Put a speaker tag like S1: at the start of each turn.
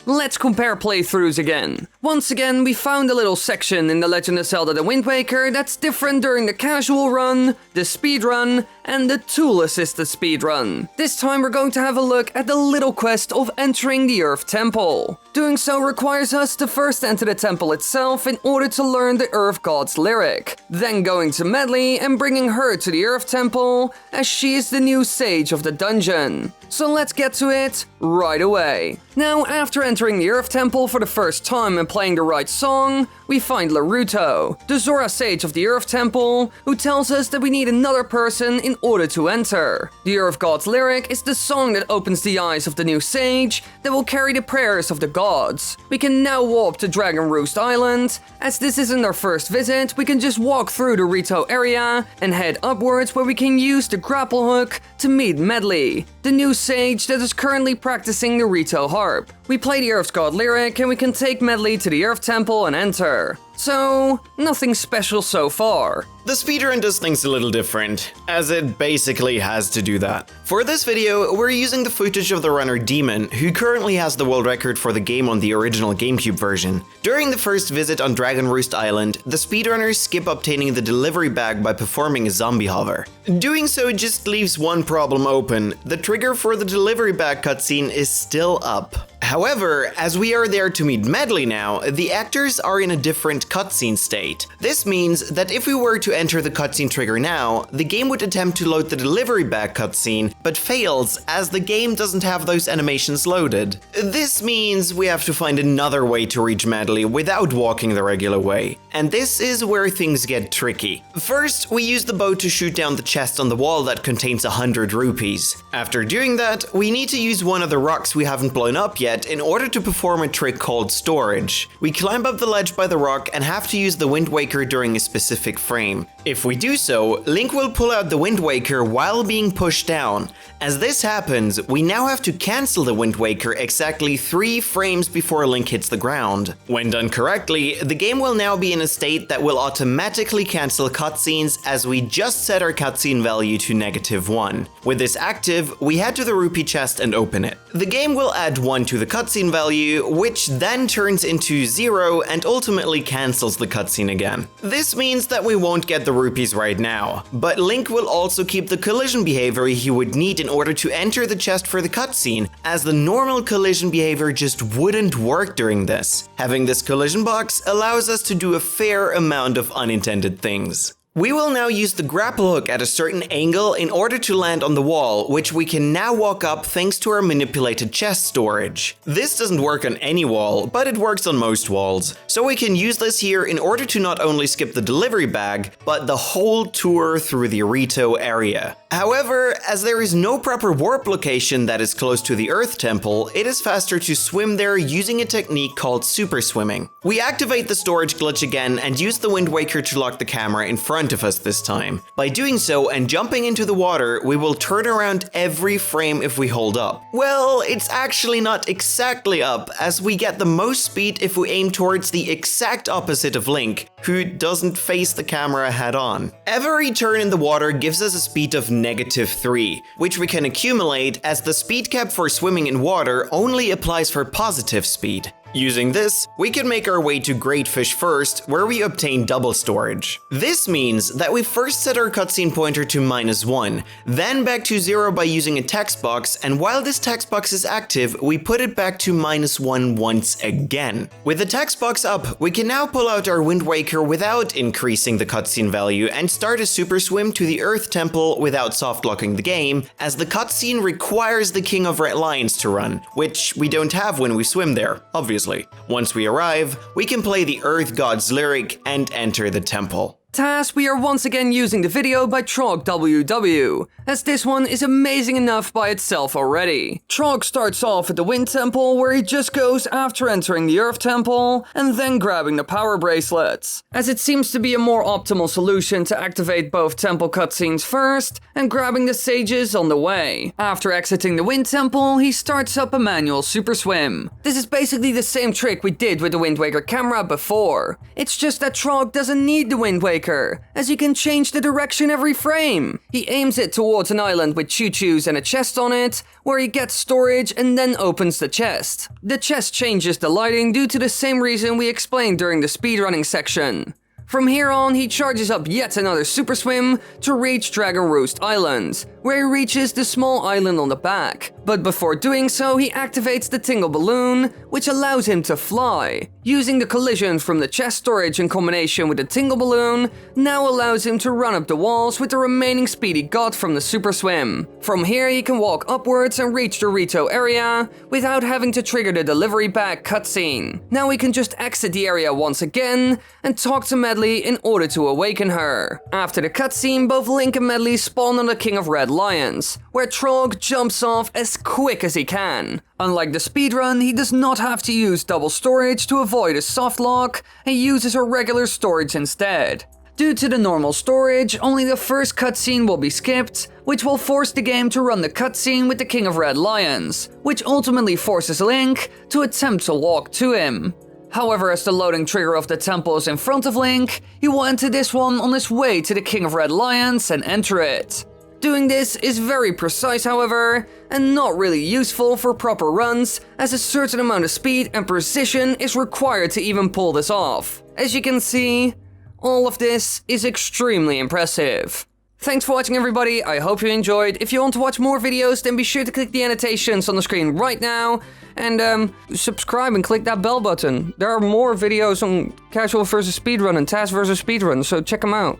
S1: let's compare playthroughs again. Once again, we found a little section in The Legend of Zelda: The Wind Waker that's different during the casual run, the speedrun, and the tool-assisted speedrun. This time we're going to have a look at the little quest of entering the Earth Temple. Doing so requires us to first enter the temple itself in order to learn the Earth God's lyric, then going to Medli and bringing her to the Earth Temple, as she is the new sage of the dungeon. So let's get to it right away. Now, after entering the Earth Temple for the first time and playing the right song, we find Laruto, the Zora sage of the Earth Temple, who tells us that we need another person in order to enter. The Earth God's lyric is the song that opens the eyes of the new sage that will carry the prayers of the gods. We can now warp to Dragon Roost Island. As this isn't our first visit, we can just walk through the Rito area and head upwards where we can use the grapple hook to meet Medli, the new sage that is currently practicing the Rito harp. We play the Earth God lyric and we can take Medli to the Earth Temple and enter. So, nothing special so far.
S2: The speedrun does things a little different, as it basically has to do that. For this video, we're using the footage of the runner Demon, who currently has the world record for the game on the original GameCube version. During the first visit on Dragon Roost Island, the speedrunners skip obtaining the delivery bag by performing a zombie hover. Doing so just leaves one problem open: the trigger for the delivery bag cutscene is still up. However, as we are there to meet Medli now, the actors are in a different cutscene state. This means that if we were to enter the cutscene trigger now, the game would attempt to load the delivery bag cutscene, but fails as the game doesn't have those animations loaded. This means we have to find another way to reach Medli without walking the regular way. And this is where things get tricky. First, we use the bow to shoot down the chest on the wall that contains 100 rupees. After doing that, we need to use one of the rocks we haven't blown up yet in order to perform a trick called storage. We climb up the ledge by the rock and have to use the WindWaker during a specific frame. If we do so, Link will pull out the WindWaker while being pushed down. As this happens, we now have to cancel the WindWaker exactly 3 frames before Link hits the ground. When done correctly, the game will now be in a state that will automatically cancel cutscenes as we just set our cutscene value to -1. With this active, we head to the rupee chest and open it. The game will add 1 to the cutscene value, which then turns into 0 and ultimately cancels the cutscene again. This means that we won't get the rupees right now, but Link will also keep the collision behavior he would need in order to enter the chest for the cutscene, as the normal collision behavior just wouldn't work during this. Having this collision box allows us to do a fair amount of unintended things. We will now use the grapple hook at a certain angle in order to land on the wall, which we can now walk up thanks to our manipulated chest storage. This doesn't work on any wall, but it works on most walls. So we can use this here in order to not only skip the delivery bag, but the whole tour through the Rito area. However, as there is no proper warp location that is close to the Earth Temple, it is faster to swim there using a technique called super swimming. We activate the storage glitch again and use the WindWaker to lock the camera in front of us this time. By doing so and jumping into the water, we will turn around every frame if we hold up. Well, it's actually not exactly up, as we get the most speed if we aim towards the exact opposite of Link, who doesn't face the camera head on. Every turn in the water gives us a speed of -3, which we can accumulate as the speed cap for swimming in water only applies for positive speed. Using this, we can make our way to Great Fish first, where we obtain double storage. This means that we first set our cutscene pointer to -1, then back to 0 by using a text box, and while this text box is active, we put it back to -1 once again. With the text box up, we can now pull out our WindWaker without increasing the cutscene value and start a super swim to the Earth Temple without softlocking the game, as the cutscene requires the King of Red Lions to run, which we don't have when we swim there, obviously. Once we arrive, we can play the Earth God's lyric and enter the temple.
S1: Task, we are once again using the video by TrogWW, as this one is amazing enough by itself already. Trog starts off at the Wind Temple, where he just goes after entering the Earth Temple, and then grabbing the power bracelets, as it seems to be a more optimal solution to activate both temple cutscenes first, and grabbing the sages on the way. After exiting the Wind Temple, he starts up a manual super swim. This is basically the same trick we did with the WindWaker camera before. It's just that Trog doesn't need the WindWaker WindWaker, as you can change the direction every frame. He aims it towards an island with choo-choos and a chest on it, where he gets storage and then opens the chest. The chest changes the lighting due to the same reason we explained during the speedrunning section. From here on, he charges up yet another super swim to reach Dragon Roost Island, where he reaches the small island on the back. But before doing so, he activates the Tingle Balloon, which allows him to fly. Using the collision from the chest storage in combination with the Tingle Balloon now allows him to run up the walls with the remaining speed he got from the super swim. From here, he can walk upwards and reach the Rito area without having to trigger the delivery bag cutscene. Now we can just exit the area once again and talk to Medley in order to awaken her. After the cutscene, both Link and Medley spawn on the King of Red Lions, where Trog jumps off as quick as he can. Unlike the speedrun, he does not have to use double storage to avoid a soft lock and uses a regular storage instead. Due to the normal storage, only the first cutscene will be skipped, which will force the game to run the cutscene with the King of Red Lions, which ultimately forces Link to attempt to walk to him. However, as the loading trigger of the temple is in front of Link, he will enter this one on his way to the King of Red Lions and enter it. Doing this is very precise, however, and not really useful for proper runs, as a certain amount of speed and precision is required to even pull this off. As you can see, all of this is extremely impressive. Thanks for watching, everybody. I hope you enjoyed. If you want to watch more videos, then be sure to click the annotations on the screen right now and subscribe and click that bell button. There are more videos on casual versus speedrun and task versus speedrun, so check them out.